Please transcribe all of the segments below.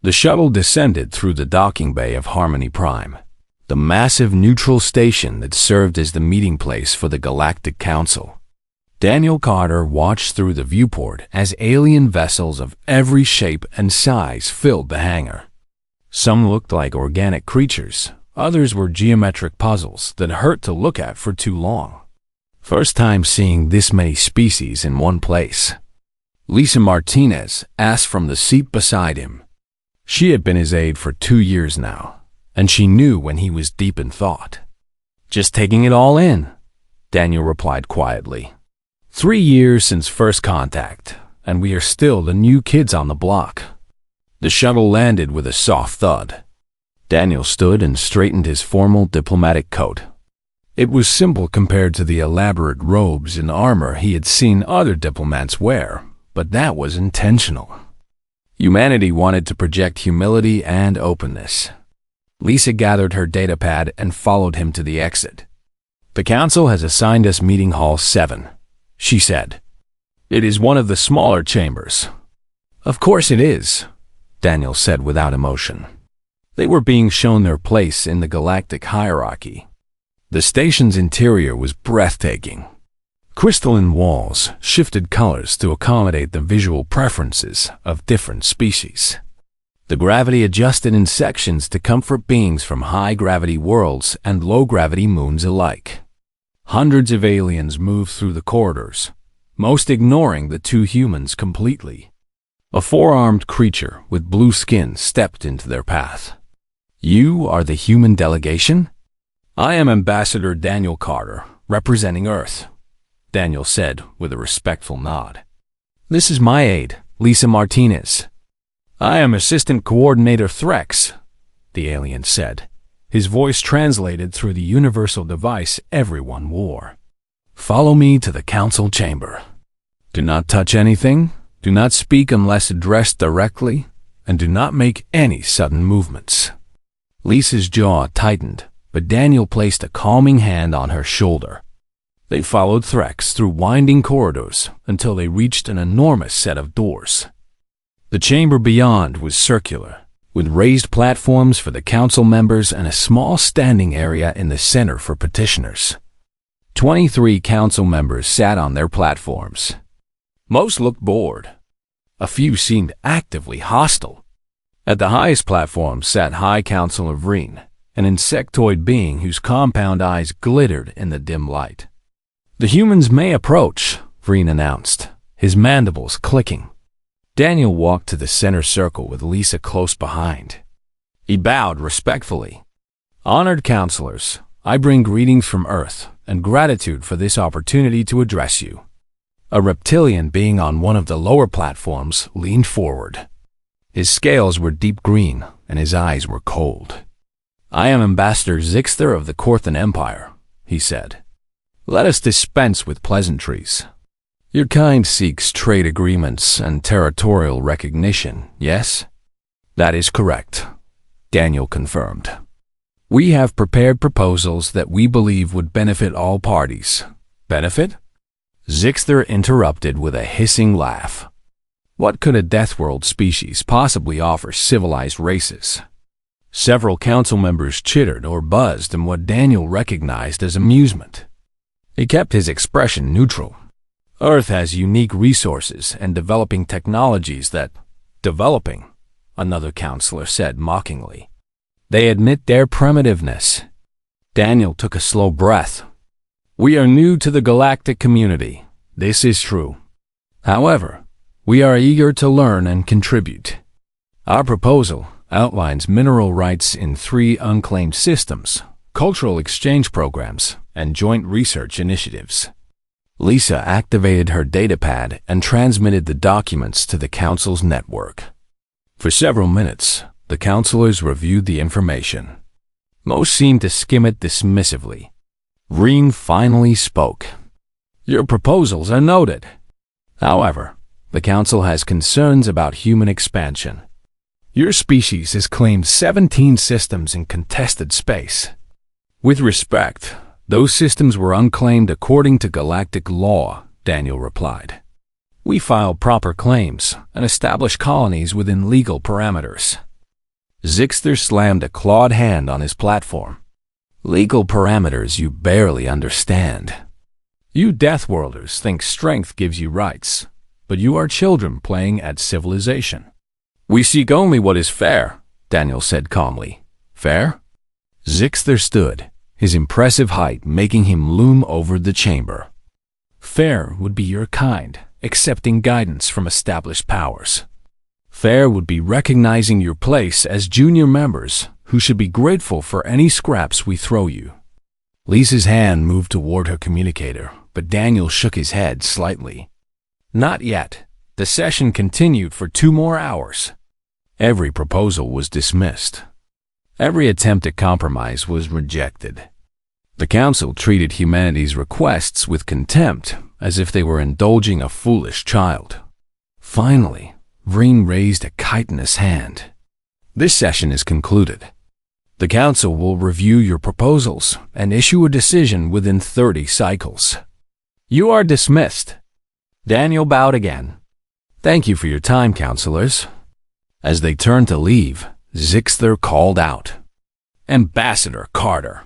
The shuttle descended through the docking bay of Harmony Prime, the massive neutral station that served as the meeting place for the Galactic Council. Daniel Carter watched through the viewport as alien vessels of every shape and size filled the hangar. Some looked like organic creatures, others were geometric puzzles that hurt to look at for too long. First time seeing this many species in one place. Lisa Martinez asked from the seat beside him. She had been his aide for 2 years now, and she knew when he was deep in thought. "Just taking it all in," Daniel replied quietly. 3 years since first contact, and we are still the new kids on the block. The shuttle landed with a soft thud. Daniel stood and straightened his formal diplomatic coat. It was simple compared to the elaborate robes and armor he had seen other diplomats wear, but that was intentional. Humanity wanted to project humility and openness. Lisa gathered her datapad and followed him to the exit. "The council has assigned us meeting hall 7, she said. "It is one of the smaller chambers." "Of course it is," Daniel said without emotion. They were being shown their place in the galactic hierarchy. The station's interior was breathtaking. Crystalline walls shifted colors to accommodate the visual preferences of different species. The gravity adjusted in sections to comfort beings from high-gravity worlds and low-gravity moons alike. Hundreds of aliens moved through the corridors, most ignoring the 2 humans completely. A 4-armed creature with blue skin stepped into their path. "You are the human delegation?" "I am Ambassador Daniel Carter, representing Earth," Daniel said with a respectful nod. "This is my aide, Lisa Martinez." "I am Assistant Coordinator Threx," the alien said, his voice translated through the universal device everyone wore. "Follow me to the council chamber. Do not touch anything, do not speak unless addressed directly, and do not make any sudden movements." Lisa's jaw tightened, but Daniel placed a calming hand on her shoulder. They followed Threx through winding corridors until they reached an enormous set of doors. The chamber beyond was circular, with raised platforms for the council members and a small standing area in the center for petitioners. 23 council members sat on their platforms. Most looked bored. A few seemed actively hostile. At the highest platform sat High Councilor Vreen, an insectoid being whose compound eyes glittered in the dim light. "The humans may approach," Vreen announced, his mandibles clicking. Daniel walked to the center circle with Lisa close behind. He bowed respectfully. "Honored counselors, I bring greetings from Earth and gratitude for this opportunity to address you." A reptilian being on one of the lower platforms leaned forward. His scales were deep green and his eyes were cold. "I am Ambassador Zixter of the Korthan Empire," he said. "Let us dispense with pleasantries. Your kind seeks trade agreements and territorial recognition, yes?" "That is correct," Daniel confirmed. "We have prepared proposals that we believe would benefit all parties." "Benefit?" Zixter interrupted with a hissing laugh. What could a Deathworld species possibly offer civilized races? Several council members chittered or buzzed in what Daniel recognized as amusement. He kept his expression neutral. "Earth has unique resources and developing technologies that—" "Developing," another counselor said mockingly. "They admit their primitiveness." Daniel took a slow breath. "We are new to the galactic community. This is true. However, we are eager to learn and contribute. Our proposal outlines mineral rights in 3 unclaimed systems, cultural exchange programs, and joint research initiatives." Lisa activated her datapad and transmitted the documents to the council's network. For several minutes, the counselors reviewed the information. Most seemed to skim it dismissively. Vreen finally spoke. "Your proposals are noted. However, the council has concerns about human expansion. Your species has claimed 17 systems in contested space. With respect, those systems were unclaimed according to galactic law," Daniel replied. "We file proper claims and establish colonies within legal parameters. Zixter slammed a clawed hand on his platform. Legal parameters you barely understand. You Deathworlders think strength gives you rights, but you are children playing at civilization. We seek only what is fair, Daniel said calmly. Fair? Zixter stood, his impressive height making him loom over the chamber. Fair would be your kind, accepting guidance from established powers. Fair would be recognizing your place as junior members who should be grateful for any scraps we throw you. Lisa's hand moved toward her communicator, but Daniel shook his head slightly. Not yet. The session continued for 2 more hours. Every proposal was dismissed. Every attempt at compromise was rejected. The Council treated humanity's requests with contempt, as if they were indulging a foolish child. Finally, Vreen raised a chitinous hand. This session is concluded. The Council will review your proposals and issue a decision within 30 cycles. You are dismissed. Daniel bowed again. Thank you for your time, counselors. As they turned to leave, Zixter called out. Ambassador Carter.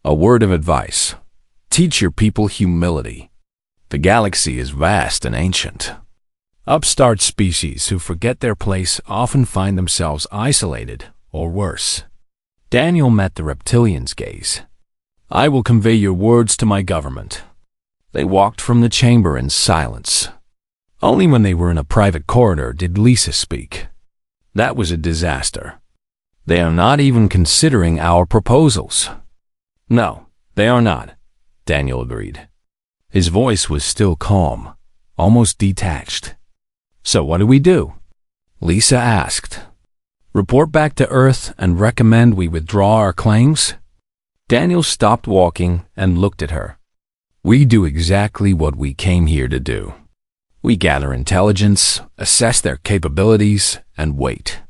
A word of advice. Teach your people humility. The galaxy is vast and ancient. Upstart species who forget their place often find themselves isolated, or worse. Daniel met the reptilian's gaze. I will convey your words to my government. They walked from the chamber in silence. Only when they were in a private corridor did Lisa speak. That was a disaster. They are not even considering our proposals. No, they are not, Daniel agreed. His voice was still calm, almost detached. So what do we do? Lisa asked. Report back to Earth and recommend we withdraw our claims? Daniel stopped walking and looked at her. We do exactly what we came here to do. We gather intelligence, assess their capabilities, and wait.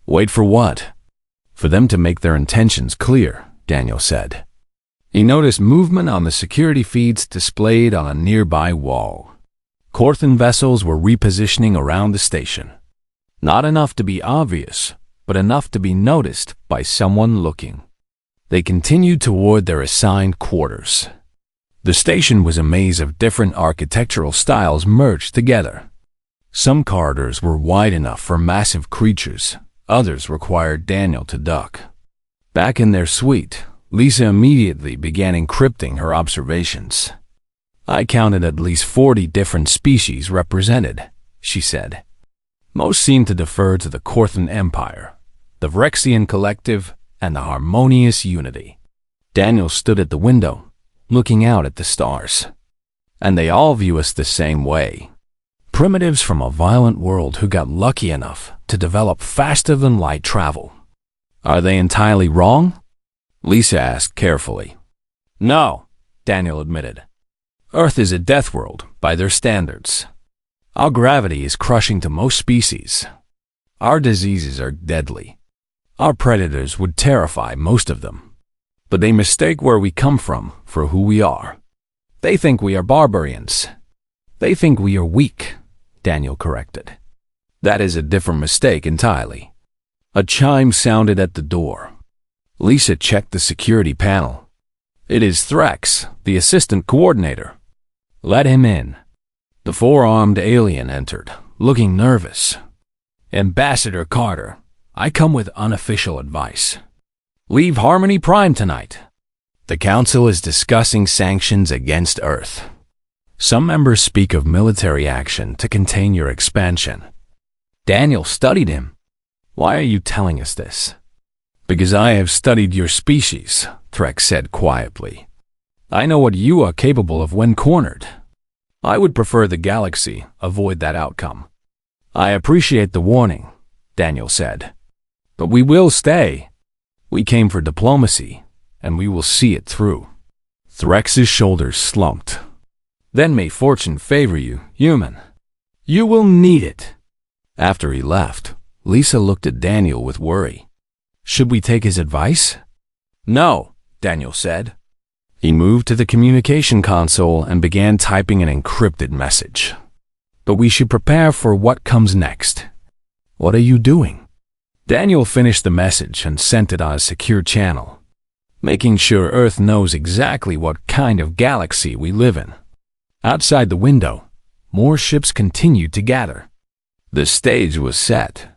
Wait for what? For them to make their intentions clear, Daniel said. He noticed movement on the security feeds displayed on a nearby wall. Korthan vessels were repositioning around the station. Not enough to be obvious, but enough to be noticed by someone looking. They continued toward their assigned quarters. The station was a maze of different architectural styles merged together. Some corridors were wide enough for massive creatures, others required Daniel to duck. Back in their suite, Lisa immediately began encrypting her observations. I counted at least 40 different species represented, she said. Most seemed to defer to the Korthan Empire, the Vrexian Collective, and the Harmonious Unity. Daniel stood at the window, looking out at the stars. And they all view us the same way. Primitives from a violent world who got lucky enough to develop faster-than-light travel. Are they entirely wrong? Lisa asked carefully. No, Daniel admitted. Earth is a death world by their standards. Our gravity is crushing to most species. Our diseases are deadly. Our predators would terrify most of them. But they mistake where we come from for who we are. They think we are barbarians. They think we are weak, Daniel corrected. That is a different mistake entirely. A chime sounded at the door. Lisa checked the security panel. It is Threx, the assistant coordinator. Let him in. The 4-armed alien entered, looking nervous. Ambassador Carter, I come with unofficial advice. Leave Harmony Prime tonight. The Council is discussing sanctions against Earth. Some members speak of military action to contain your expansion. Daniel studied him. Why are you telling us this? Because I have studied your species, Threx said quietly. I know what you are capable of when cornered. I would prefer the galaxy avoid that outcome. I appreciate the warning, Daniel said. But we will stay. We came for diplomacy, and we will see it through. Threx's shoulders slumped. Then may fortune favor you, human. You will need it. After he left, Lisa looked at Daniel with worry. Should we take his advice? No, Daniel said. He moved to the communication console and began typing an encrypted message. But we should prepare for what comes next. What are you doing? Daniel finished the message and sent it on a secure channel, making sure Earth knows exactly what kind of galaxy we live in. Outside the window, more ships continued to gather. The stage was set.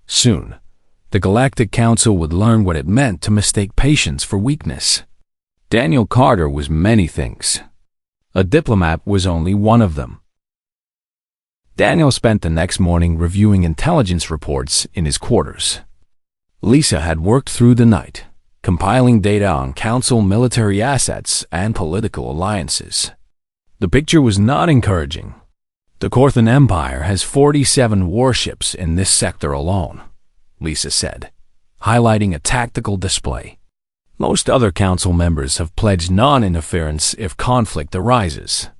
Soon, the Galactic Council would learn what it meant to mistake patience for weakness. Daniel Carter was many things. A diplomat was only one of them. Daniel spent the next morning reviewing intelligence reports in his quarters. Lisa had worked through the night, compiling data on Council military assets and political alliances. The picture was not encouraging. The Corthan Empire has 47 warships in this sector alone, Lisa said, highlighting a tactical display. Most other council members have pledged non-interference if conflict arises.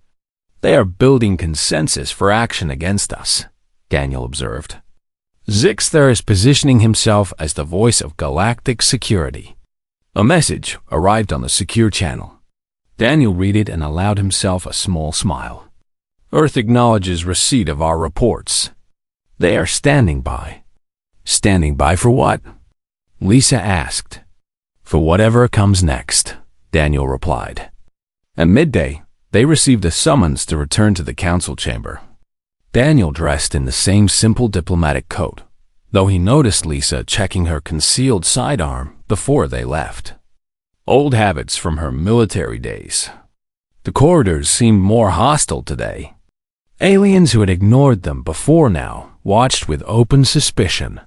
They are building consensus for action against us, Daniel observed. Zixter is positioning himself as the voice of galactic security. A message arrived on the secure channel. Daniel read it and allowed himself a small smile. Earth acknowledges receipt of our reports. They are standing by. Standing by for what? Lisa asked. For whatever comes next, Daniel replied. At midday, they received a summons to return to the council chamber. Daniel dressed in the same simple diplomatic coat, though he noticed Lisa checking her concealed sidearm before they left. Old habits from her military days. The corridors seemed more hostile today. Aliens who had ignored them before now watched with open suspicion.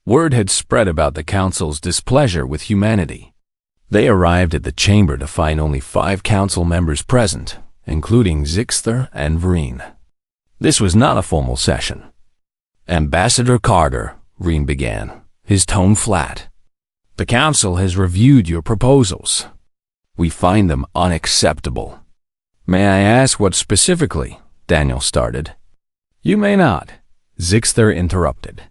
Word had spread about the council's displeasure with humanity. They arrived at the chamber to find only 5 council members present, including Zixter and Vreen. This was not a formal session. Ambassador Carter, Vreen began, his tone flat. The council has reviewed your proposals. We find them unacceptable. May I ask what specifically? Daniel started. You may not, Zixter interrupted.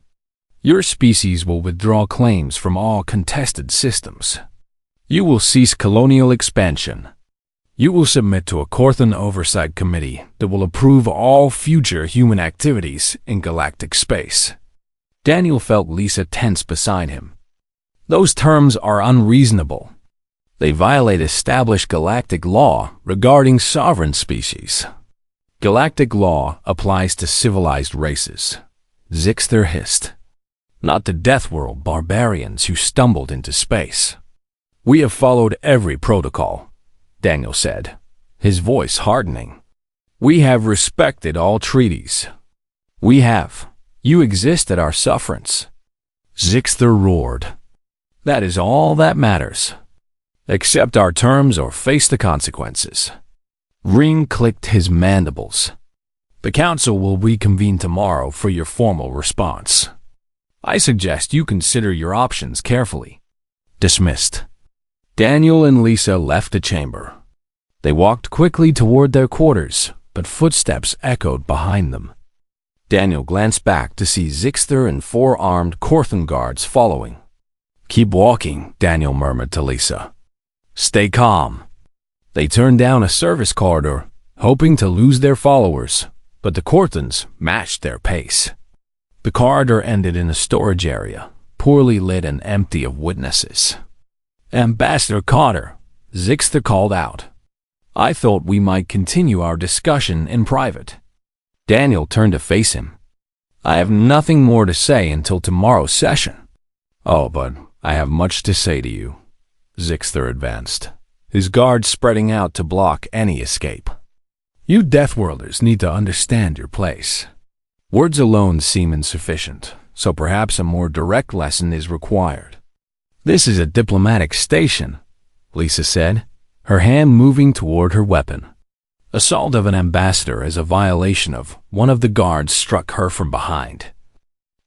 Your species will withdraw claims from all contested systems. You will cease colonial expansion. You will submit to a Corthan Oversight Committee that will approve all future human activities in galactic space. Daniel felt Lisa tense beside him. Those terms are unreasonable. They violate established galactic law regarding sovereign species. Galactic law applies to civilized races, Zixter hissed. Not to Death World barbarians who stumbled into space. We have followed every protocol, Daniel said, his voice hardening. We have respected all treaties. We have. You exist at our sufferance. Zixter roared. That is all that matters. Accept our terms or face the consequences. Ring clicked his mandibles. The council will reconvene tomorrow for your formal response. I suggest you consider your options carefully. Dismissed. Daniel and Lisa left the chamber. They walked quickly toward their quarters, but footsteps echoed behind them. Daniel glanced back to see Zixter and 4 armed Corthan guards following. Keep walking, Daniel murmured to Lisa. Stay calm. They turned down a service corridor, hoping to lose their followers, but the Corthans matched their pace. The corridor ended in a storage area, poorly lit and empty of witnesses. Ambassador Carter, Zixter called out. I thought we might continue our discussion in private. Daniel turned to face him. I have nothing more to say until tomorrow's session. Oh, but I have much to say to you. Zixter advanced, his guards spreading out to block any escape. You Deathworlders need to understand your place. Words alone seem insufficient, so perhaps a more direct lesson is required. This is a diplomatic station, Lisa said, her hand moving toward her weapon. Assault of an ambassador is a violation of one of the guards struck her from behind.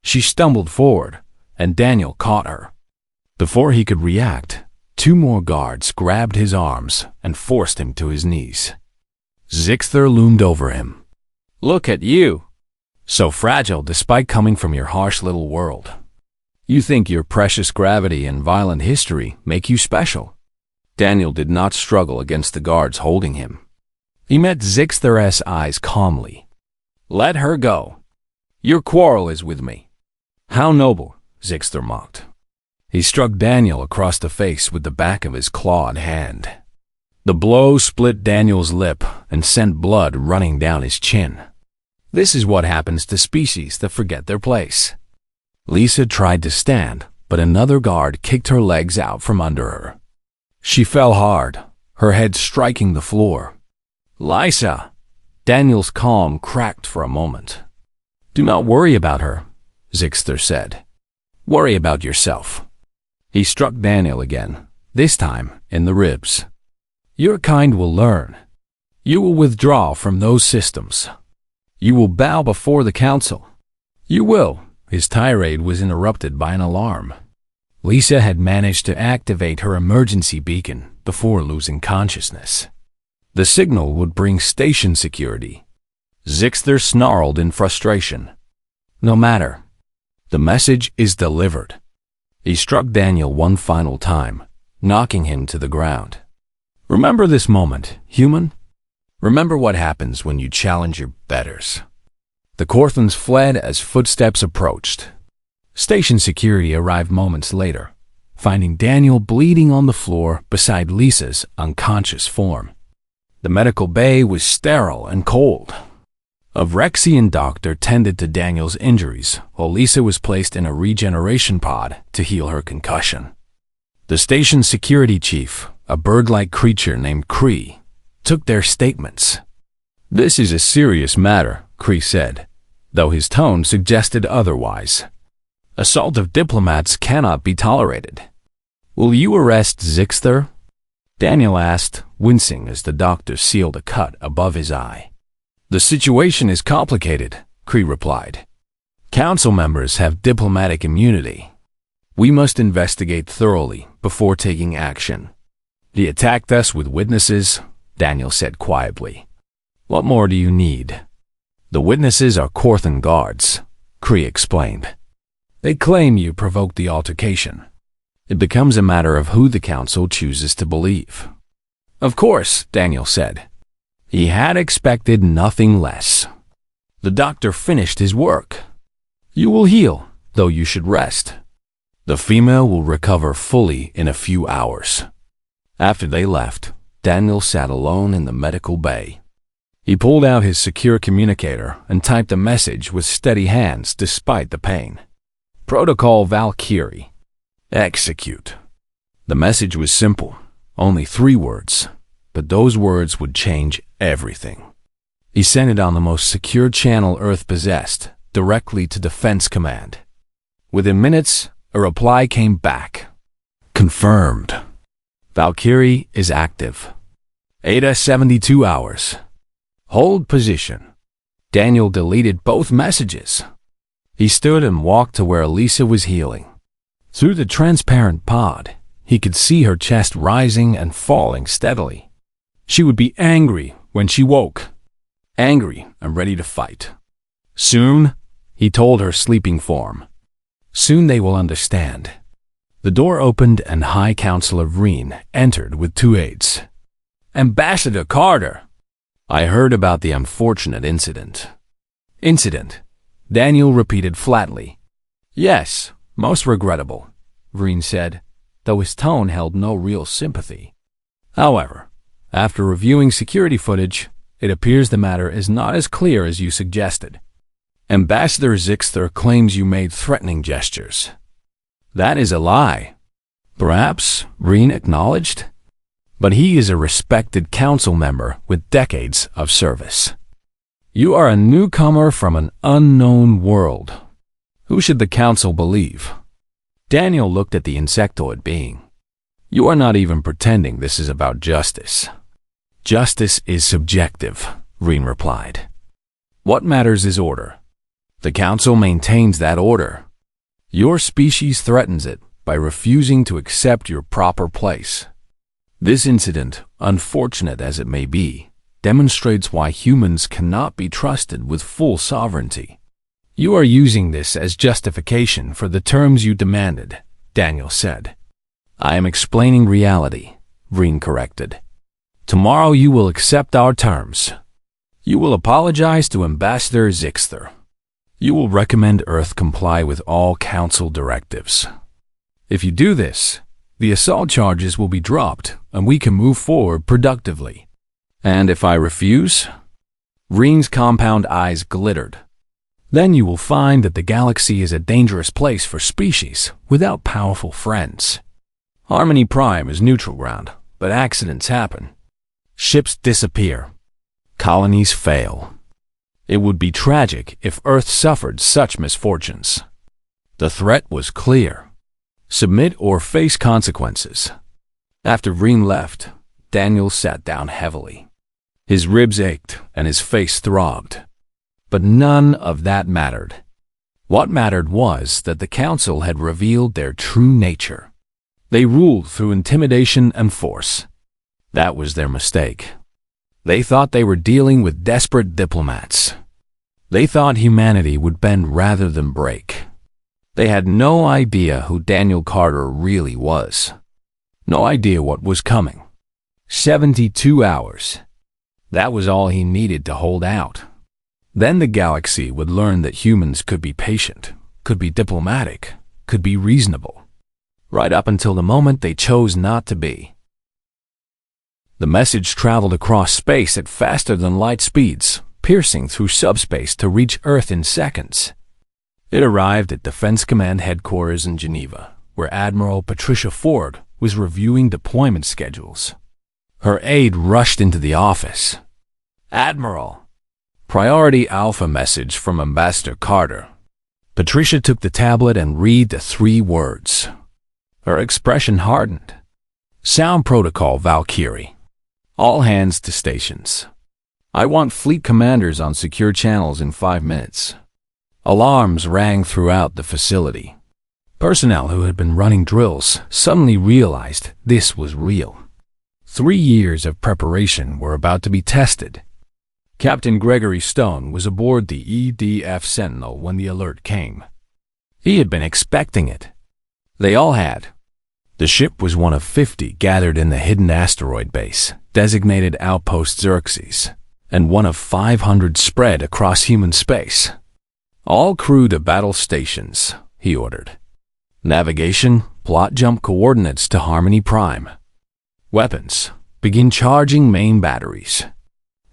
She stumbled forward, and Daniel caught her. Before he could react, 2 more guards grabbed his arms and forced him to his knees. Zixter loomed over him. Look at you! So fragile despite coming from your harsh little world. You think your precious gravity and violent history make you special. Daniel did not struggle against the guards holding him. He met Zixter's eyes calmly. Let her go. Your quarrel is with me. How noble, Zixter mocked. He struck Daniel across the face with the back of his clawed hand. The blow split Daniel's lip and sent blood running down his chin. This is what happens to species that forget their place. Lisa tried to stand, but another guard kicked her legs out from under her. She fell hard, her head striking the floor. "Lisa!" Daniel's calm cracked for a moment. "Do not worry about her," Zixter said. "Worry about yourself." He struck Daniel again, this time in the ribs. "Your kind will learn. You will withdraw from those systems. You will bow before the council. You will." His tirade was interrupted by an alarm. Lisa had managed to activate her emergency beacon before losing consciousness. The signal would bring station security. Zixter snarled in frustration. "No matter. The message is delivered." He struck Daniel one final time, knocking him to the ground. "Remember this moment, human? Remember what happens when you challenge your betters." The Corthans fled as footsteps approached. Station security arrived moments later, finding Daniel bleeding on the floor beside Lisa's unconscious form. The medical bay was sterile and cold. A Vrexian doctor tended to Daniel's injuries, while Lisa was placed in a regeneration pod to heal her concussion. The station's security chief, a bird-like creature named Cree, took their statements. "This is a serious matter," Cree said, though his tone suggested otherwise. "Assault of diplomats cannot be tolerated." "Will you arrest Zixter?" Daniel asked, wincing as the doctor sealed a cut above his eye. "The situation is complicated," Cree replied. "Council members have diplomatic immunity. We must investigate thoroughly before taking action." "He attacked us with witnesses," Daniel said quietly. "What more do you need?" "The witnesses are Corthan guards," Cree explained. "They claim you provoked the altercation. It becomes a matter of who the council chooses to believe." "Of course," Daniel said. He had expected nothing less. The doctor finished his work. "You will heal, though you should rest. The female will recover fully in a few hours." After they left, Daniel sat alone in the medical bay. He pulled out his secure communicator and typed a message with steady hands despite the pain. "Protocol Valkyrie. Execute." The message was simple, only 3 words, but those words would change everything. He sent it on the most secure channel Earth possessed, directly to Defense Command. Within minutes, a reply came back. "Confirmed. Valkyrie is active. Ada 72 hours. Hold position." Daniel deleted both messages. He stood and walked to where Elisa was healing. Through the transparent pod, he could see her chest rising and falling steadily. She would be angry when she woke. Angry and ready to fight. "Soon," he told her sleeping form. "Soon they will understand." The door opened and High Counselor Vreen entered with 2 aides. "Ambassador Carter!" "I heard about the unfortunate incident." "Incident?" Daniel repeated flatly. "Yes, most regrettable," Vreen said, though his tone held no real sympathy. "However, after reviewing security footage, it appears the matter is not as clear as you suggested. Ambassador Zixter claims you made threatening gestures." "That is a lie." "Perhaps," Vreen acknowledged. "But he is a respected council member with decades of service. You are a newcomer from an unknown world. Who should the council believe?" Daniel looked at the insectoid being. "You are not even pretending this is about justice." "Justice is subjective," Vreen replied. "What matters is order. The council maintains that order. Your species threatens it by refusing to accept your proper place. This incident, unfortunate as it may be, demonstrates why humans cannot be trusted with full sovereignty. You are using this as justification for the terms you demanded," Daniel said. "I am explaining reality," Vreen corrected. "Tomorrow you will accept our terms. You will apologize to Ambassador Zixter. You will recommend Earth comply with all Council directives. If you do this, the assault charges will be dropped and we can move forward productively. And if I refuse? Reen's compound eyes glittered. Then you will find that the galaxy is a dangerous place for species without powerful friends. Harmony Prime is neutral ground, but accidents happen. Ships disappear. Colonies fail. It would be tragic if Earth suffered such misfortunes. The threat was clear. Submit or face consequences. After Reen left, Daniel sat down heavily. His ribs ached and his face throbbed. But none of that mattered. What mattered was that the Council had revealed their true nature. They ruled through intimidation and force. That was their mistake. They thought they were dealing with desperate diplomats. They thought humanity would bend rather than break. They had no idea who Daniel Carter really was. No idea what was coming. 72 hours. That was all he needed to hold out. Then the galaxy would learn that humans could be patient, could be diplomatic, could be reasonable. Right up until the moment they chose not to be. The message traveled across space at faster than light speeds, piercing through subspace to reach Earth in seconds. It arrived at Defense Command headquarters in Geneva, where Admiral Patricia Ford was reviewing deployment schedules. Her aide rushed into the office. "Admiral!" Priority Alpha message from Ambassador Carter. Patricia took the tablet and read the 3 words. Her expression hardened. Sound Protocol Valkyrie. All hands to stations. I want fleet commanders on secure channels in 5 minutes. Alarms rang throughout the facility. Personnel who had been running drills suddenly realized this was real. 3 years of preparation were about to be tested. Captain Gregory Stone was aboard the EDF Sentinel when the alert came. He had been expecting it. They all had. The ship was one of 50 gathered in the hidden asteroid base, designated Outpost Xerxes, and one of 500 spread across human space. All crew to battle stations, he ordered. Navigation, plot jump coordinates to Harmony Prime. Weapons, begin charging main batteries.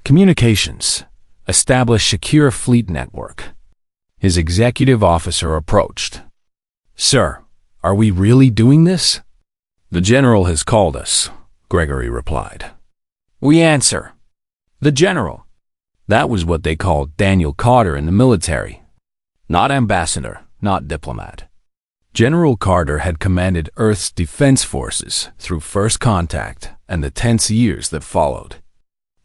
Communications, establish secure fleet network. His executive officer approached. "Sir, are we really doing this?" "The general has called us," Gregory replied. "We answer." "The general." That was what they called Daniel Carter in the military. Not ambassador, not diplomat. General Carter had commanded Earth's defense forces through first contact and the tense years that followed.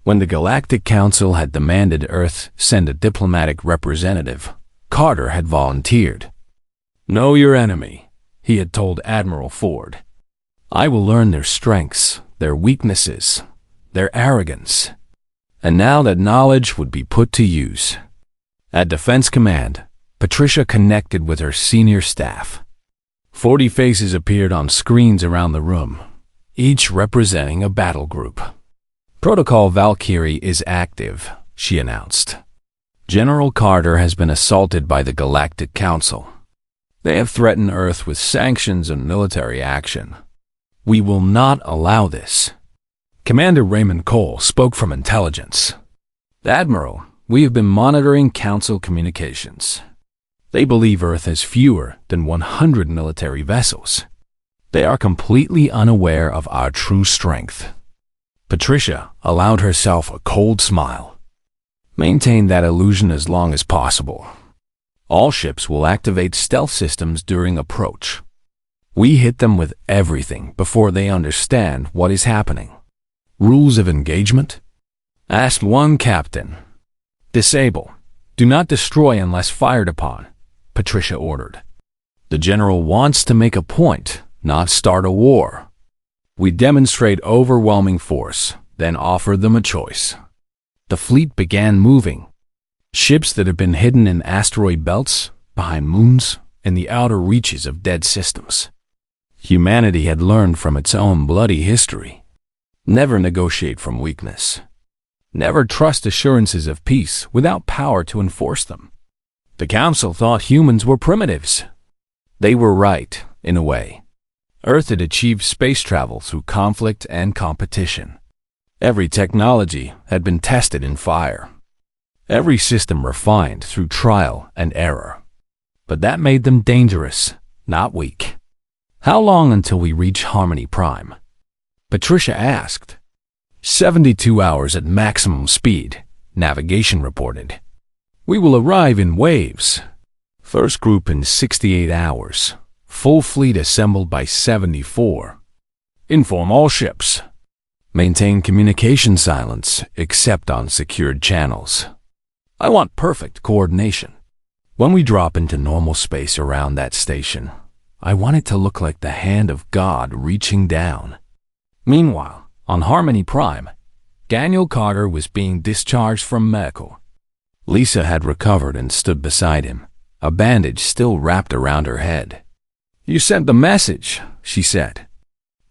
When the Galactic Council had demanded Earth send a diplomatic representative, Carter had volunteered. "Know your enemy," he had told Admiral Ford. "I will learn their strengths, their weaknesses, their arrogance." And now that knowledge would be put to use. At Defense Command, Patricia connected with her senior staff. 40 faces appeared on screens around the room, each representing a battle group. "Protocol Valkyrie is active," she announced. "General Carter has been assaulted by the Galactic Council. They have threatened Earth with sanctions and military action. We will not allow this." Commander Raymond Cole spoke from intelligence. "Admiral, we have been monitoring Council communications. They believe Earth has fewer than 100 military vessels. They are completely unaware of our true strength." Patricia allowed herself a cold smile. "Maintain that illusion as long as possible. All ships will activate stealth systems during approach. We hit them with everything before they understand what is happening." "Rules of engagement?" asked one captain. "Disable. Do not destroy unless fired upon," Patricia ordered. "The general wants to make a point, not start a war. We demonstrate overwhelming force, then offer them a choice." The fleet began moving. Ships that had been hidden in asteroid belts, behind moons, in the outer reaches of dead systems. Humanity had learned from its own bloody history. Never negotiate from weakness. Never trust assurances of peace without power to enforce them. The Council thought humans were primitives. They were right, in a way. Earth had achieved space travel through conflict and competition. Every technology had been tested in fire. Every system refined through trial and error. But that made them dangerous, not weak. How long until we reach Harmony Prime? Patricia asked. 72 hours at maximum speed, navigation reported. We will arrive in waves. First group in 68 hours. Full fleet assembled by 74. Inform all ships. Maintain communication silence except on secured channels. I want perfect coordination. When we drop into normal space around that station, I want it to look like the hand of God reaching down. Meanwhile, on Harmony Prime, Daniel Carter was being discharged from medical. Lisa had recovered and stood beside him, a bandage still wrapped around her head. You sent the message, she said.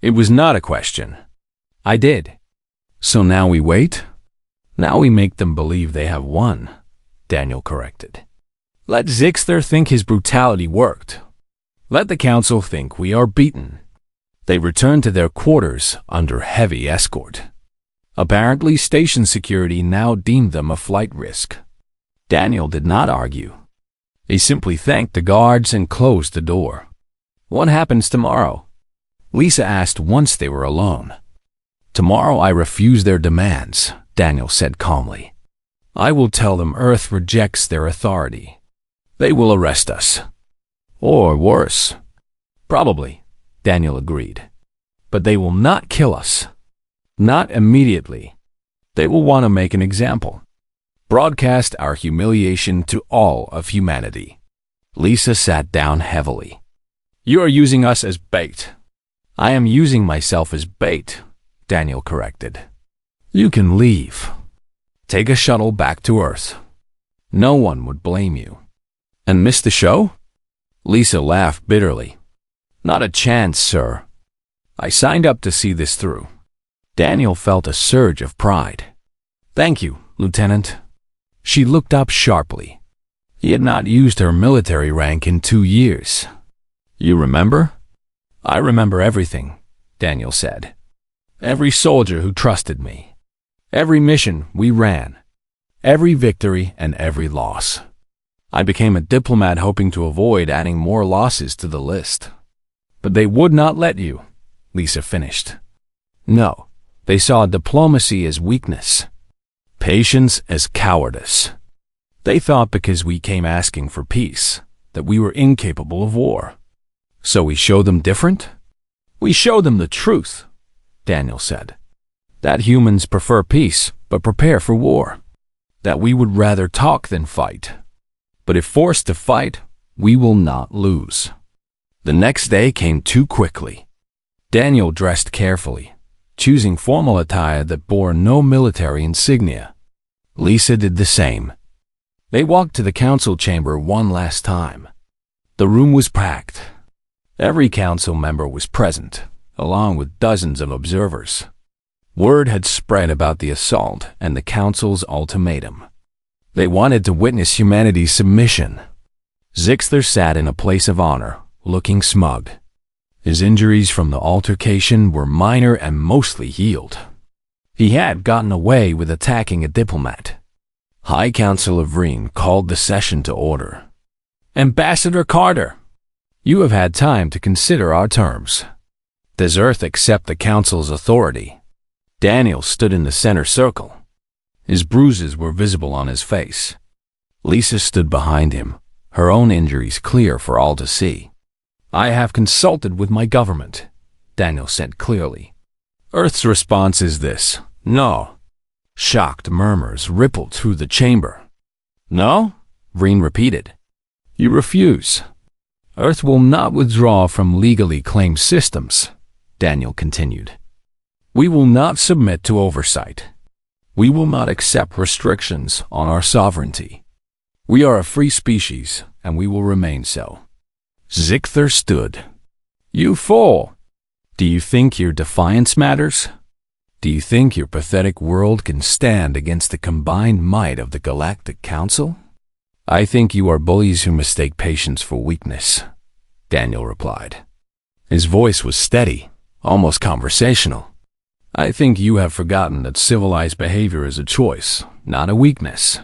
It was not a question. I did. So now we wait? Now we make them believe they have won, Daniel corrected. Let Zixter think his brutality worked. Let the Council think we are beaten. They returned to their quarters under heavy escort. Apparently, station security now deemed them a flight risk. Daniel did not argue. He simply thanked the guards and closed the door. What happens tomorrow? Lisa asked once they were alone. Tomorrow I refuse their demands, Daniel said calmly. I will tell them Earth rejects their authority. They will arrest us. Or worse. Probably, Daniel agreed. But they will not kill us. Not immediately. They will want to make an example. Broadcast our humiliation to all of humanity. Lisa sat down heavily. You are using us as bait. I am using myself as bait, Daniel corrected. You can leave. Take a shuttle back to Earth. No one would blame you. And miss the show? Lisa laughed bitterly. Not a chance, sir. I signed up to see this through. Daniel felt a surge of pride. Thank you, Lieutenant. She looked up sharply. He had not used her military rank in 2 years. You remember? I remember everything, Daniel said. Every soldier who trusted me. Every mission we ran. Every victory and every loss. I became a diplomat hoping to avoid adding more losses to the list. But they would not let you, Lisa finished. No, they saw diplomacy as weakness. Patience as cowardice. They thought because we came asking for peace, that we were incapable of war. So we showed them different? We showed them the truth, Daniel said. That humans prefer peace, but prepare for war. That we would rather talk than fight. But if forced to fight, we will not lose. The next day came too quickly. Daniel dressed carefully, choosing formal attire that bore no military insignia. Lisa did the same. They walked to the council chamber one last time. The room was packed. Every council member was present, along with dozens of observers. Word had spread about the assault and the council's ultimatum. They wanted to witness humanity's submission. Zixter sat in a place of honor, looking smug. His injuries from the altercation were minor and mostly healed. He had gotten away with attacking a diplomat. High Councilor Vreen called the session to order. Ambassador Carter, you have had time to consider our terms. Does Earth accept the Council's authority? Daniel stood in the center circle. His bruises were visible on his face. Lisa stood behind him, her own injuries clear for all to see. I have consulted with my government, Daniel said clearly. Earth's response is this: no. Shocked murmurs rippled through the chamber. No? Vreen repeated. You refuse. Earth will not withdraw from legally claimed systems, Daniel continued. We will not submit to oversight. We will not accept restrictions on our sovereignty. We are a free species, and we will remain so. Zixter stood. You fool! Do you think your defiance matters? Do you think your pathetic world can stand against the combined might of the Galactic Council? I think you are bullies who mistake patience for weakness, Daniel replied. His voice was steady, almost conversational. I think you have forgotten that civilized behavior is a choice, not a weakness.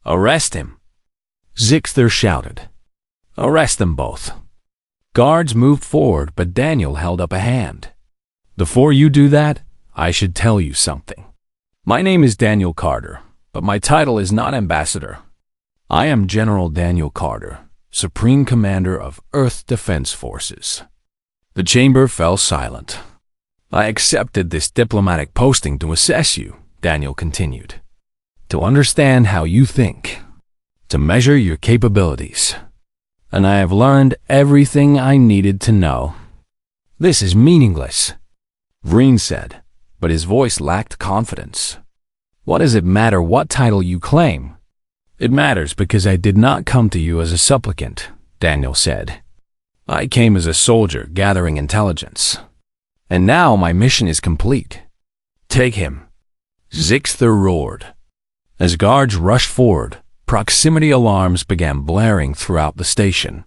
Arrest him, Zixter shouted. Arrest them both. Guards moved forward, but Daniel held up a hand. Before you do that, I should tell you something. My name is Daniel Carter, but my title is not ambassador. I am General Daniel Carter, Supreme Commander of Earth Defense Forces. The chamber fell silent. I accepted this diplomatic posting to assess you, Daniel continued. To understand how you think. To measure your capabilities. And I have learned everything I needed to know. This is meaningless, Vreen said, but his voice lacked confidence. What does it matter what title you claim? It matters because I did not come to you as a supplicant, Daniel said. I came as a soldier gathering intelligence. And now my mission is complete. Take him. Zixter roared. As guards rushed forward, proximity alarms began blaring throughout the station.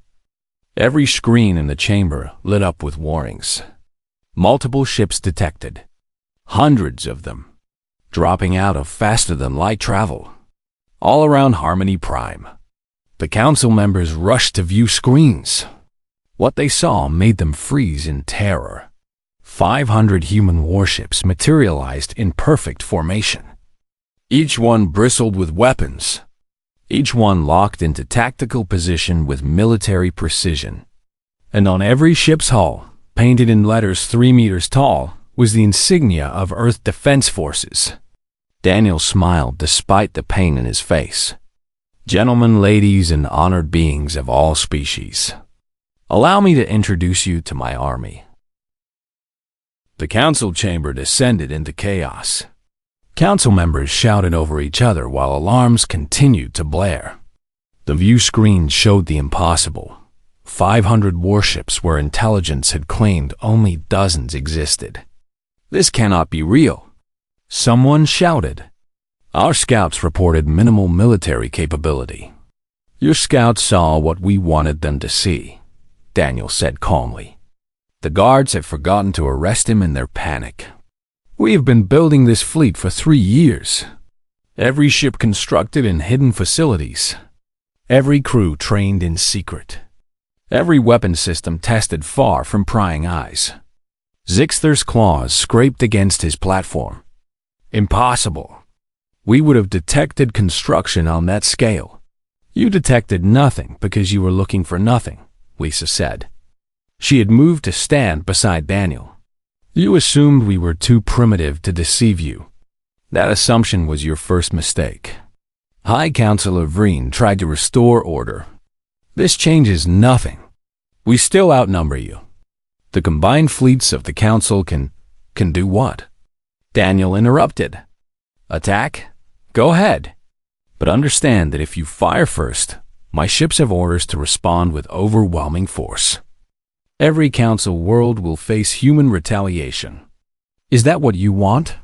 Every screen in the chamber lit up with warnings. Multiple ships detected. Hundreds of them. Dropping out of faster-than-light travel. All around Harmony Prime. The council members rushed to view screens. What they saw made them freeze in terror. 500 human warships materialized in perfect formation. Each one bristled with weapons. Each one locked into tactical position with military precision. And on every ship's hull, painted in letters 3 meters tall, was the insignia of Earth Defense Forces. Daniel smiled despite the pain in his face. Gentlemen, ladies, and honored beings of all species, allow me to introduce you to my army. The council chamber descended into chaos. Council members shouted over each other while alarms continued to blare. The view screen showed the impossible. 500 warships where intelligence had claimed only dozens existed. This cannot be real. Someone shouted. Our scouts reported minimal military capability. Your scouts saw what we wanted them to see, Daniel said calmly. The guards have forgotten to arrest him in their panic. We have been building this fleet for 3 years. Every ship constructed in hidden facilities. Every crew trained in secret. Every weapon system tested far from prying eyes. Zixter's claws scraped against his platform. Impossible. We would have detected construction on that scale. You detected nothing because you were looking for nothing, Lisa said. She had moved to stand beside Daniel. You assumed we were too primitive to deceive you. That assumption was your first mistake. High Counselor Vreen tried to restore order. This changes nothing. We still outnumber you. The combined fleets of the Council can do what? Daniel interrupted. Attack? Go ahead. But understand that if you fire first, my ships have orders to respond with overwhelming force. Every Council world will face human retaliation. Is that what you want?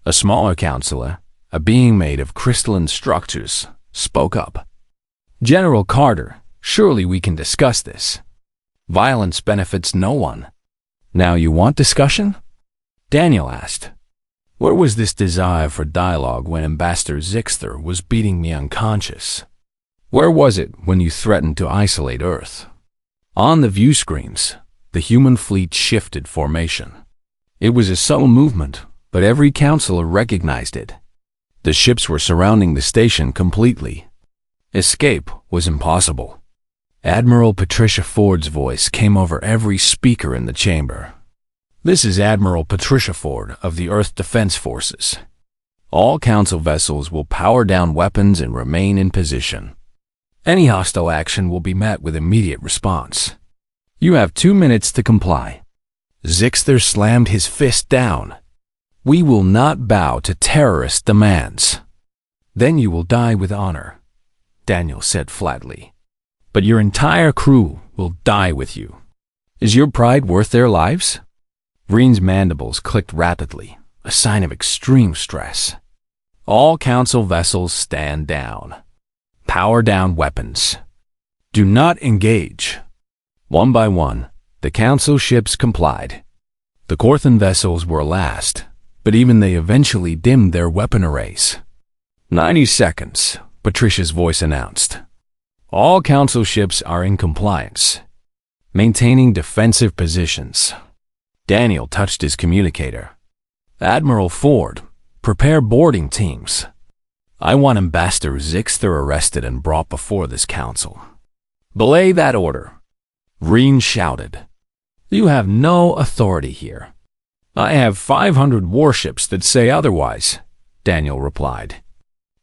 A smaller counselor, a being made of crystalline structures, spoke up. General Carter, surely we can discuss this. Violence benefits no one. Now you want discussion? Daniel asked. Where was this desire for dialogue when Ambassador Zixter was beating me unconscious? Where was it when you threatened to isolate Earth? On the view screens, the human fleet shifted formation. It was a subtle movement, but every counselor recognized it. The ships were surrounding the station completely. Escape was impossible. Admiral Patricia Ford's voice came over every speaker in the chamber. This is Admiral Patricia Ford of the Earth Defense Forces. All Council vessels will power down weapons and remain in position. Any hostile action will be met with immediate response. You have 2 minutes to comply. Zixter slammed his fist down. We will not bow to terrorist demands. Then you will die with honor, Daniel said flatly. But your entire crew will die with you. Is your pride worth their lives? Vreen's mandibles clicked rapidly, a sign of extreme stress. All Council vessels stand down. Power down weapons. Do not engage. One by one, the council ships complied. The Corthan vessels were last, but even they eventually dimmed their weapon arrays. 90 seconds, Patricia's voice announced. All council ships are in compliance, maintaining defensive positions. Daniel touched his communicator. Admiral Ford, prepare boarding teams. I want Ambassador Zixter arrested and brought before this council. Belay that order. Reen shouted. You have no authority here. I have 500 warships that say otherwise, Daniel replied.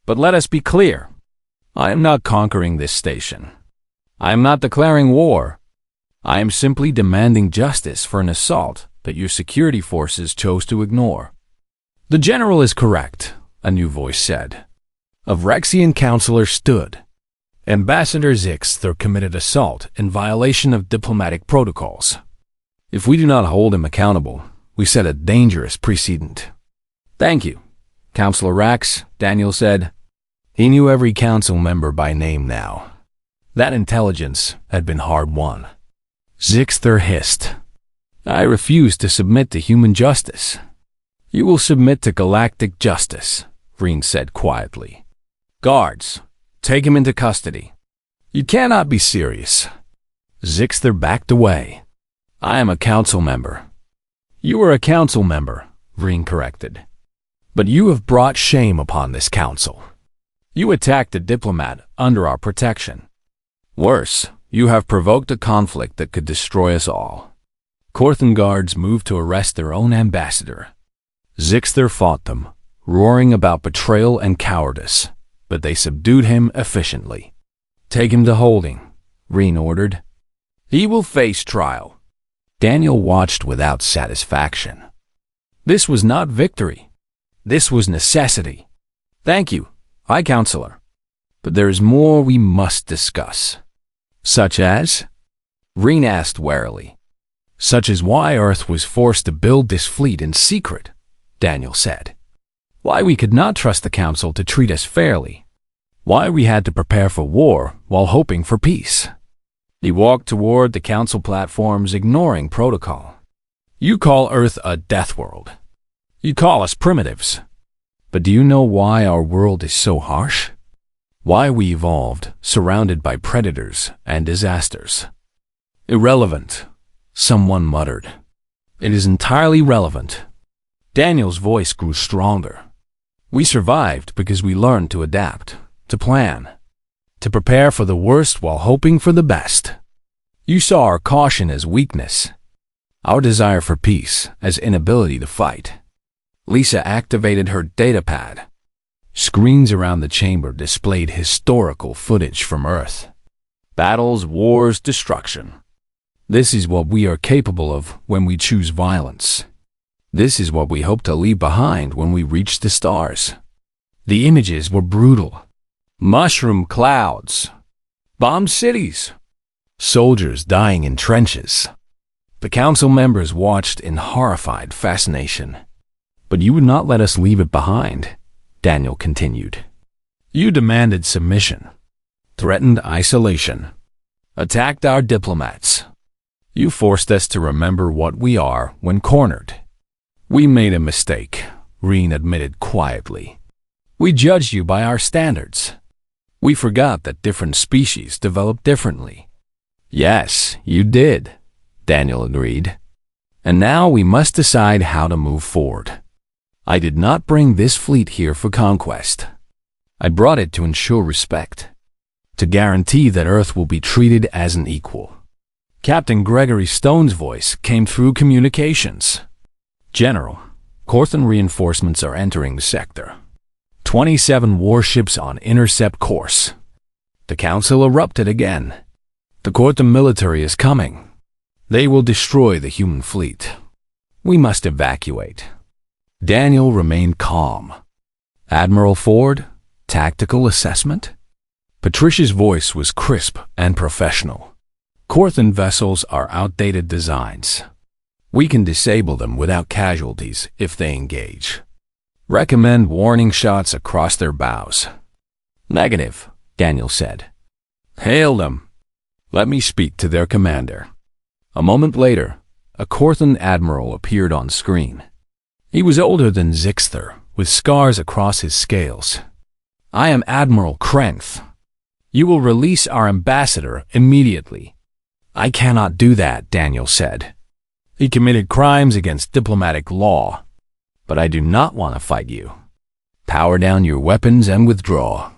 But let us be clear. I am not conquering this station. I am not declaring war. I am simply demanding justice for an assault that your security forces chose to ignore. The general is correct, a new voice said. A Vrexian counselor stood. Ambassador Zixter committed assault in violation of diplomatic protocols. If we do not hold him accountable, we set a dangerous precedent. Thank you, Counselor Rax, Daniel said. He knew every council member by name now. That intelligence had been hard won. Zixter hissed. I refuse to submit to human justice. You will submit to galactic justice, Reen said quietly. Guards, take him into custody. You cannot be serious. Zixter backed away. I am a council member. You are a council member, Reen corrected. But you have brought shame upon this council. You attacked a diplomat under our protection. Worse, you have provoked a conflict that could destroy us all. Corthan guards moved to arrest their own ambassador. Zixter fought them, roaring about betrayal and cowardice, but they subdued him efficiently. Take him to holding, Reen ordered. He will face trial. Daniel watched without satisfaction. This was not victory. This was necessity. Thank you, High Counselor. But there is more we must discuss. Such as? Reen asked warily. Such as why Earth was forced to build this fleet in secret, Daniel said. Why we could not trust the Council to treat us fairly. Why we had to prepare for war while hoping for peace. He walked toward the Council platforms, ignoring protocol. You call Earth a death world. You call us primitives. But do you know why our world is so harsh? Why we evolved, surrounded by predators and disasters? Irrelevant, someone muttered. It is entirely relevant. Daniel's voice grew stronger. We survived because we learned to adapt, to plan, to prepare for the worst while hoping for the best. You saw our caution as weakness, our desire for peace as inability to fight. Lisa activated her datapad. Screens around the chamber displayed historical footage from Earth. Battles, wars, destruction. This is what we are capable of when we choose violence. This is what we hope to leave behind when we reach the stars. The images were brutal. Mushroom clouds. Bombed cities. Soldiers dying in trenches. The council members watched in horrified fascination. But you would not let us leave it behind, Daniel continued. You demanded submission, threatened isolation, attacked our diplomats. You forced us to remember what we are when cornered. We made a mistake, Reen admitted quietly. We judged you by our standards. We forgot that different species develop differently. Yes, you did, Daniel agreed. And now we must decide how to move forward. I did not bring this fleet here for conquest. I brought it to ensure respect, to guarantee that Earth will be treated as an equal. Captain Gregory Stone's voice came through communications. General, Corthan reinforcements are entering the sector. 27 warships on intercept course. The Council erupted again. The Corthan military is coming. They will destroy the human fleet. We must evacuate. Daniel remained calm. Admiral Ford, tactical assessment? Patricia's voice was crisp and professional. Corthan vessels are outdated designs. We can disable them without casualties if they engage. Recommend warning shots across their bows. Negative, Daniel said. Hail them. Let me speak to their commander. A moment later, a Korthan admiral appeared on screen. He was older than Zixther, with scars across his scales. I am Admiral Krenth. You will release our ambassador immediately. I cannot do that, Daniel said. He committed crimes against diplomatic law. But I do not want to fight you. Power down your weapons and withdraw.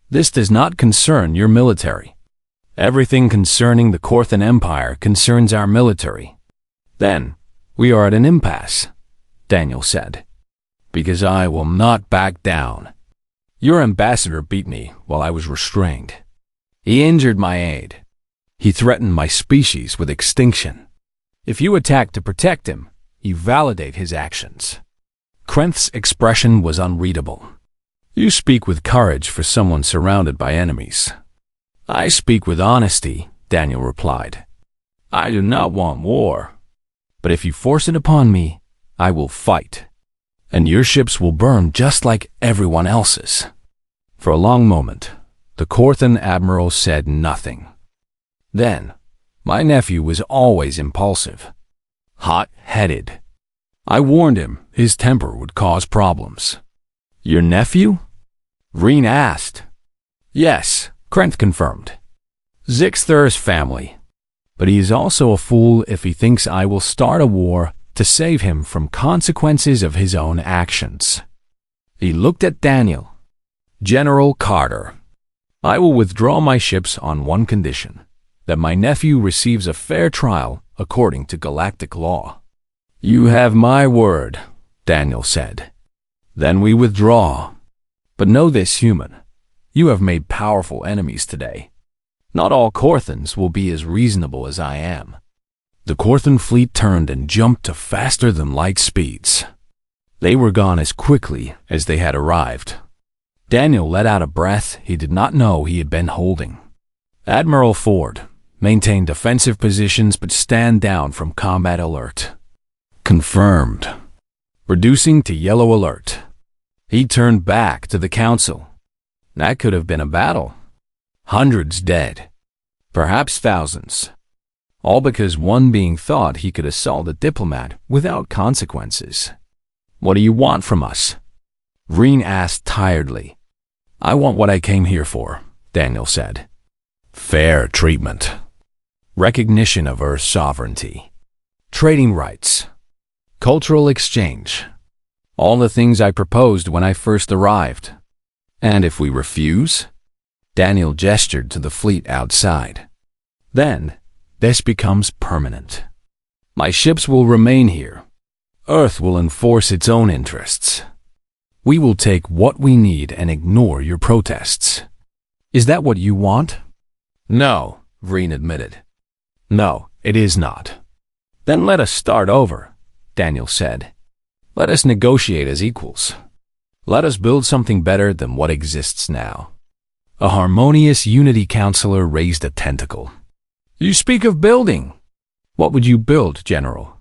This does not concern your military. Everything concerning the Korthan Empire concerns our military. Then, we are at an impasse, Daniel said, because I will not back down. Your ambassador beat me while I was restrained. He injured my aide. He threatened my species with extinction. If you attack to protect him, you validate his actions. Krenth's expression was unreadable. You speak with courage for someone surrounded by enemies. I speak with honesty, Daniel replied. I do not want war. But if you force it upon me, I will fight. And your ships will burn just like everyone else's. For a long moment, the Korthan admiral said nothing. Then, my nephew was always impulsive, hot-headed. I warned him his temper would cause problems. Your nephew? Reen asked. Yes, Krenth confirmed. Zixther's family. But he is also a fool if he thinks I will start a war to save him from consequences of his own actions. He looked at Daniel. General Carter, I will withdraw my ships on one condition, that my nephew receives a fair trial according to galactic law. You have my word, Daniel said. Then we withdraw. But know this, human. You have made powerful enemies today. Not all Korthans will be as reasonable as I am. The Korthan fleet turned and jumped to faster-than-light speeds. They were gone as quickly as they had arrived. Daniel let out a breath he did not know he had been holding. Admiral Ford, maintain defensive positions but stand down from combat alert. Confirmed. Reducing to yellow alert. He turned back to the council. That could have been a battle. Hundreds dead. Perhaps thousands. All because one being thought he could assault a diplomat without consequences. What do you want from us? Reen asked tiredly. I want what I came here for, Daniel said. Fair treatment. Recognition of Earth's sovereignty. Trading rights. Cultural exchange. All the things I proposed when I first arrived. And if we refuse? Daniel gestured to the fleet outside. Then, this becomes permanent. My ships will remain here. Earth will enforce its own interests. We will take what we need and ignore your protests. Is that what you want? No, Reen admitted. No, it is not. Then let us start over, Daniel said. Let us negotiate as equals. Let us build something better than what exists now. A harmonious unity counselor raised a tentacle. You speak of building. What would you build, General?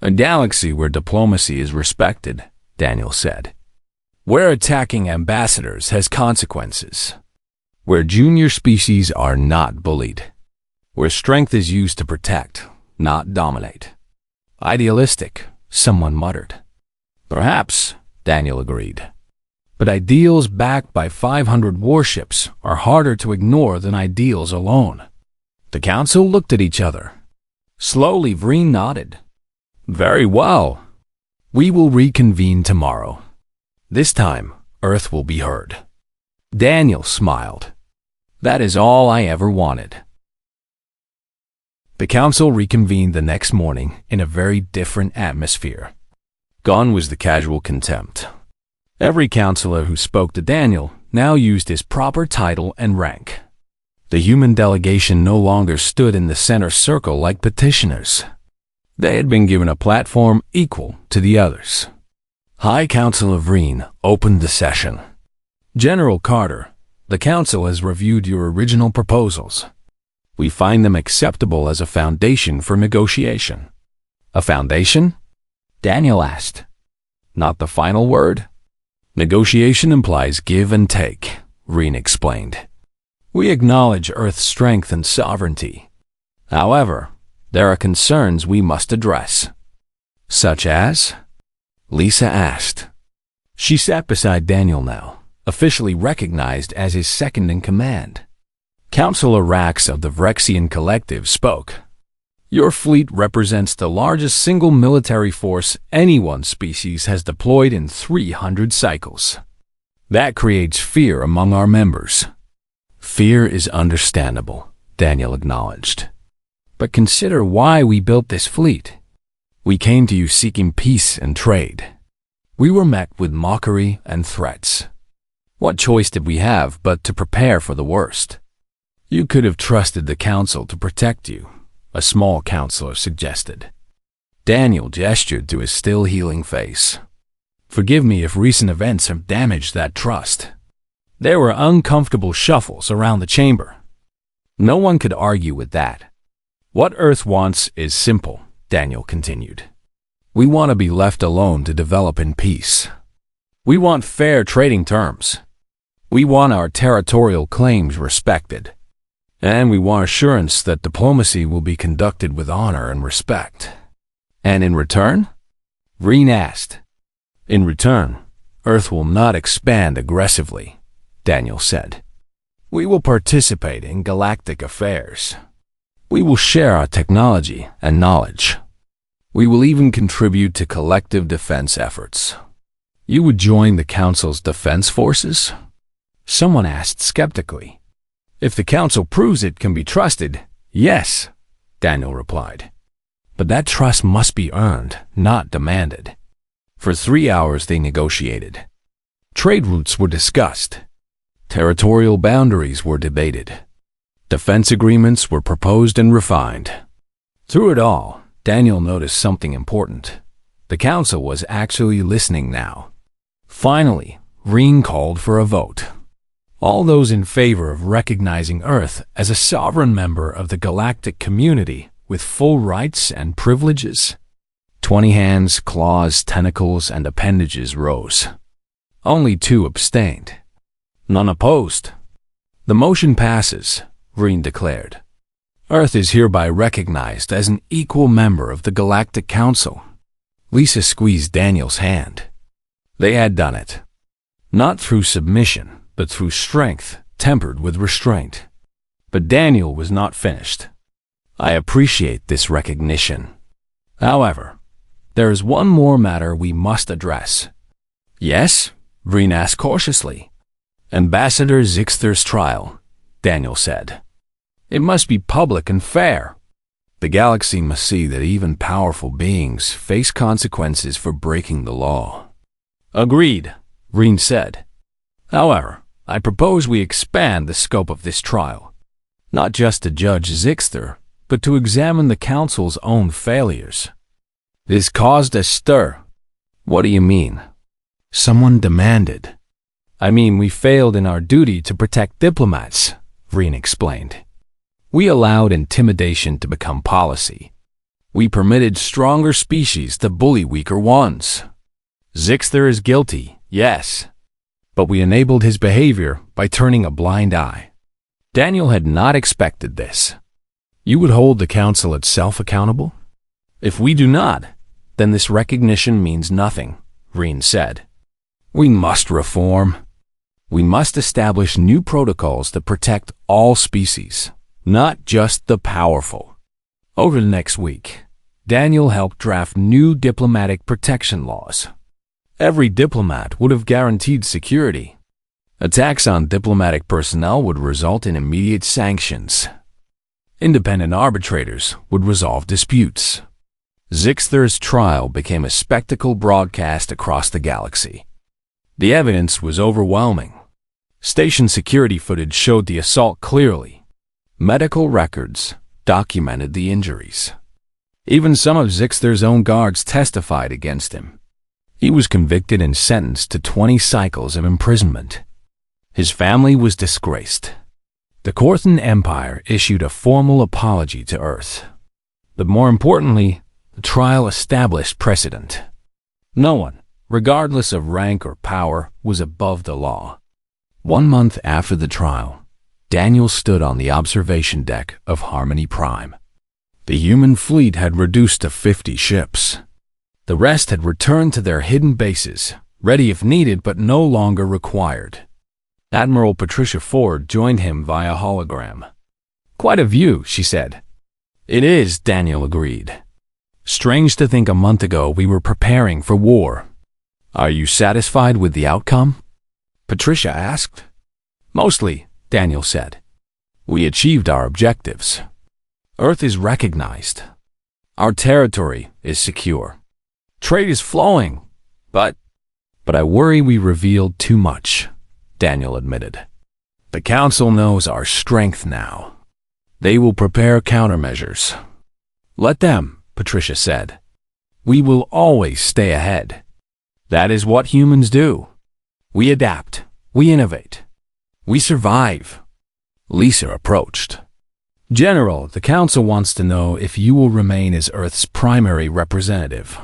A galaxy where diplomacy is respected, Daniel said. Where attacking ambassadors has consequences. Where junior species are not bullied. Where strength is used to protect, not dominate. Idealistic, someone muttered. Perhaps, Daniel agreed. But ideals backed by 500 warships are harder to ignore than ideals alone. The council looked at each other. Slowly, Vreen nodded. Very well. We will reconvene tomorrow. This time, Earth will be heard. Daniel smiled. That is all I ever wanted. The council reconvened the next morning in a very different atmosphere. Gone was the casual contempt. Every counselor who spoke to Daniel now used his proper title and rank. The human delegation no longer stood in the center circle like petitioners. They had been given a platform equal to the others. High Councilor Vreen opened the session. General Carter, the council has reviewed your original proposals. We find them acceptable as a foundation for negotiation. A foundation? Daniel asked. Not the final word? Negotiation implies give and take, Vreen explained. We acknowledge Earth's strength and sovereignty. However, there are concerns we must address. Such as? Lisa asked. She sat beside Daniel now, officially recognized as his second-in-command. Counselor Rax of the Vrexian Collective spoke. Your fleet represents the largest single military force any one species has deployed in 300 cycles. That creates fear among our members. Fear is understandable, Daniel acknowledged. But consider why we built this fleet. We came to you seeking peace and trade. We were met with mockery and threats. What choice did we have but to prepare for the worst? You could have trusted the council to protect you, a small counselor suggested. Daniel gestured to his still healing face. Forgive me if recent events have damaged that trust. There were uncomfortable shuffles around the chamber. No one could argue with that. What Earth wants is simple, Daniel continued. We want to be left alone to develop in peace. We want fair trading terms. We want our territorial claims respected. And we want assurance that diplomacy will be conducted with honor and respect. And in return? Reen asked. In return, Earth will not expand aggressively, Daniel said. We will participate in galactic affairs. We will share our technology and knowledge. We will even contribute to collective defense efforts. You would join the Council's defense forces? Someone asked skeptically. If the Council proves it can be trusted, yes, Daniel replied. But that trust must be earned, not demanded. For 3 hours they negotiated. Trade routes were discussed. Territorial boundaries were debated. Defense agreements were proposed and refined. Through it all, Daniel noticed something important. The Council was actually listening now. Finally, Reen called for a vote. All those in favor of recognizing Earth as a sovereign member of the galactic community with full rights and privileges. 20 hands, claws, tentacles, and appendages rose. Only 2 abstained. None opposed. The motion passes, Reen declared. Earth is hereby recognized as an equal member of the Galactic Council. Lisa squeezed Daniel's hand. They had done it. Not through submission, but through strength tempered with restraint. But Daniel was not finished. I appreciate this recognition. However, there is one more matter we must address. Yes? Reen asked cautiously. Ambassador Zixter's trial, Daniel said. It must be public and fair. The galaxy must see that even powerful beings face consequences for breaking the law. Agreed, Reen said. However, I propose we expand the scope of this trial, not just to judge Zixter, but to examine the Council's own failures. This caused a stir. What do you mean? Someone demanded. I mean, we failed in our duty to protect diplomats, Reen explained. We allowed intimidation to become policy. We permitted stronger species to bully weaker ones. Zixter is guilty, yes. But we enabled his behavior by turning a blind eye. Daniel had not expected this. You would hold the Council itself accountable? If we do not, then this recognition means nothing, Reen said. We must reform. We must establish new protocols that protect all species, not just the powerful. Over the next week, Daniel helped draft new diplomatic protection laws. Every diplomat would have guaranteed security. Attacks on diplomatic personnel would result in immediate sanctions. Independent arbitrators would resolve disputes. Zixter's trial became a spectacle broadcast across the galaxy. The evidence was overwhelming. Station security footage showed the assault clearly. Medical records documented the injuries. Even some of Zixter's own guards testified against him. He was convicted and sentenced to 20 cycles of imprisonment. His family was disgraced. The Korthan Empire issued a formal apology to Earth. But more importantly, the trial established precedent. No one, regardless of rank or power, was above the law. 1 month after the trial, Daniel stood on the observation deck of Harmony Prime. The human fleet had reduced to 50 ships. The rest had returned to their hidden bases, ready if needed but no longer required. Admiral Patricia Ford joined him via hologram. "Quite a view," she said. "It is," Daniel agreed. "Strange to think a month ago we were preparing for war." "Are you satisfied with the outcome?" Patricia asked. "Mostly," Daniel said. "We achieved our objectives. Earth is recognized. Our territory is secure. Trade is flowing, but I worry we revealed too much," Daniel admitted. "The Council knows our strength now. They will prepare countermeasures." "Let them," Patricia said. "We will always stay ahead. That is what humans do. We adapt, we innovate, we survive." Lisa approached. "General, the Council wants to know if you will remain as Earth's primary representative."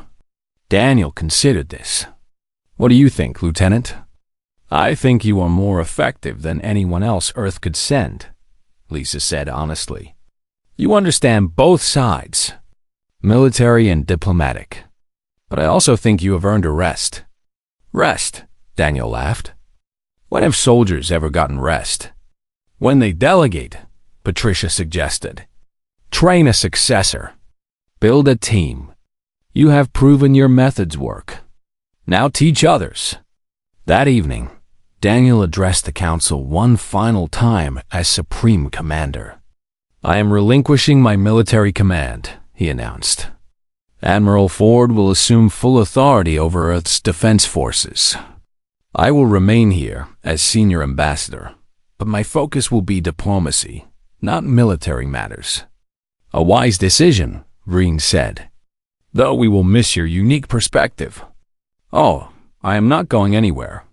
Daniel considered this. "What do you think, Lieutenant?" "I think you are more effective than anyone else Earth could send," Lisa said honestly. "You understand both sides, military and diplomatic. But I also think you have earned a rest." "Rest?" Daniel laughed. "When have soldiers ever gotten rest?" "When they delegate," Patricia suggested. "Train a successor. Build a team. You have proven your methods work. Now teach others." That evening, Daniel addressed the Council one final time as Supreme Commander. "I am relinquishing my military command," he announced. "Admiral Ford will assume full authority over Earth's defense forces. I will remain here as senior ambassador, but my focus will be diplomacy, not military matters." "A wise decision," Breen said. "Though we will miss your unique perspective." "Oh, I am not going anywhere,"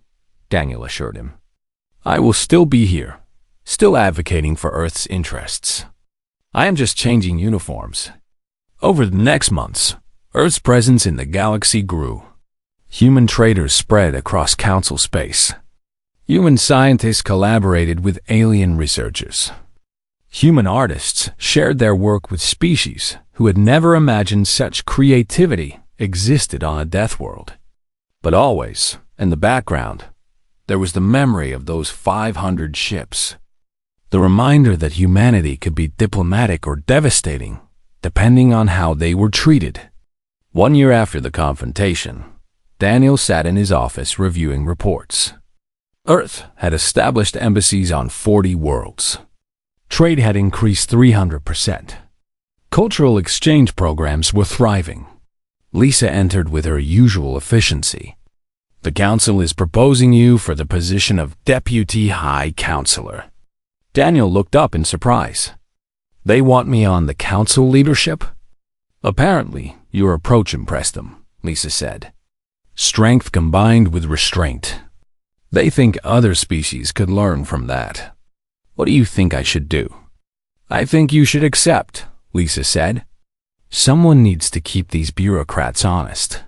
Daniel assured him. "I will still be here, still advocating for Earth's interests. I am just changing uniforms." Over the next months, Earth's presence in the galaxy grew. Human traders spread across Council space. Human scientists collaborated with alien researchers. Human artists shared their work with species who had never imagined such creativity existed on a death world. But always, in the background, there was the memory of those 500 ships. The reminder that humanity could be diplomatic or devastating, depending on how they were treated. 1 year after the confrontation, Daniel sat in his office reviewing reports. Earth had established embassies on 40 worlds. Trade had increased 300%. Cultural exchange programs were thriving. Lisa entered with her usual efficiency. "The Council is proposing you for the position of Deputy High Counselor." Daniel looked up in surprise. "They want me on the Council leadership?" "Apparently, your approach impressed them," Lisa said. "Strength combined with restraint. They think other species could learn from that. What do you think I should do?" "I think you should accept," Lisa said. "Someone needs to keep these bureaucrats honest.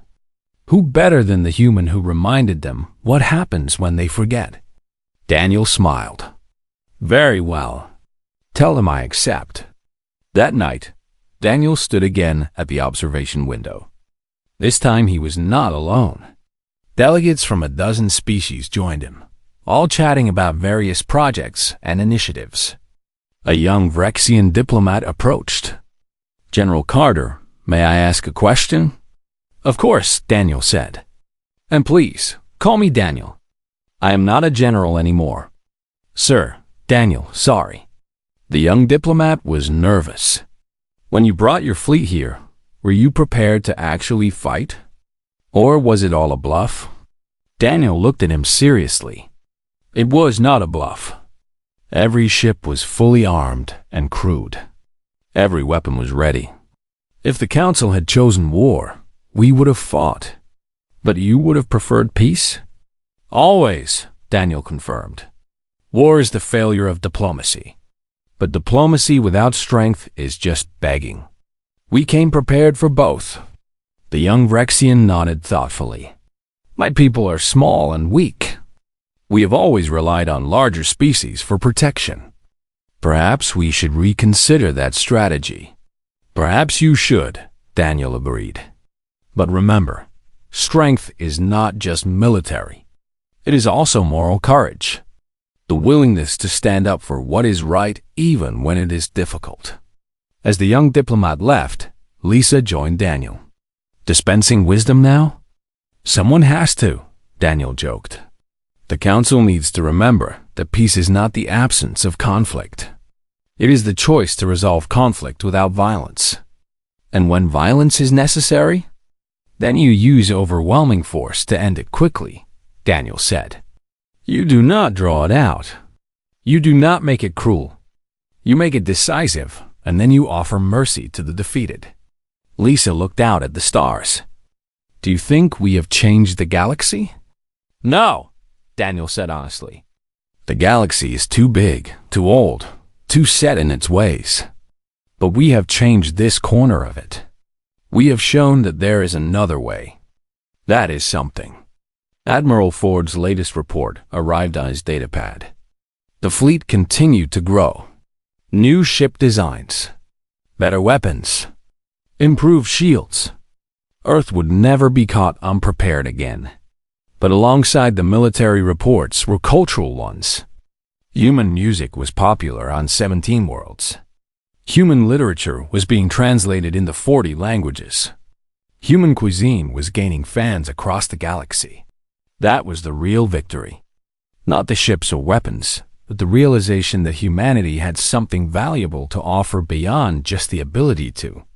Who better than the human who reminded them what happens when they forget?" Daniel smiled. "Very well. Tell them I accept." That night, Daniel stood again at the observation window. This time he was not alone. Delegates from a dozen species joined him, all chatting about various projects and initiatives. A young Vrexian diplomat approached. "General Carter, may I ask a question?" "Of course," Daniel said. "And please, call me Daniel. I am not a general anymore." "Sir, Daniel, sorry." The young diplomat was nervous. "When you brought your fleet here, were you prepared to actually fight? Or was it all a bluff?" Daniel looked at him seriously. "It was not a bluff. Every ship was fully armed and crewed. Every weapon was ready. If the Council had chosen war, we would have fought. But you would have preferred peace?" "Always," Daniel confirmed. "War is the failure of diplomacy. But diplomacy without strength is just begging. We came prepared for both." The young Vrexian nodded thoughtfully. "My people are small and weak. We have always relied on larger species for protection. Perhaps we should reconsider that strategy. Perhaps you should, Daniel agreed. But remember, strength is not just military. It is also moral courage. The willingness to stand up for what is right even when it is difficult. As the young diplomat left, Lisa joined Daniel. Dispensing wisdom now? Someone has to, Daniel joked. The council needs to remember that peace is not the absence of conflict. It is the choice to resolve conflict without violence. And when violence is necessary, then you use overwhelming force to end it quickly, Daniel said. You do not draw it out. You do not make it cruel. You make it decisive, and then you offer mercy to the defeated. Lisa looked out at the stars. Do you think we have changed the galaxy? No, Daniel said honestly. The galaxy is too big, too old, too set in its ways. But we have changed this corner of it. We have shown that there is another way. That is something. Admiral Ford's latest report arrived on his datapad. The fleet continued to grow. New ship designs, better weapons, improved shields. Earth would never be caught unprepared again. But alongside the military reports were cultural ones. Human music was popular on 17 worlds. Human literature was being translated into 40 languages. Human cuisine was gaining fans across the galaxy. That was the real victory. Not the ships or weapons, but the realization that humanity had something valuable to offer beyond just the ability to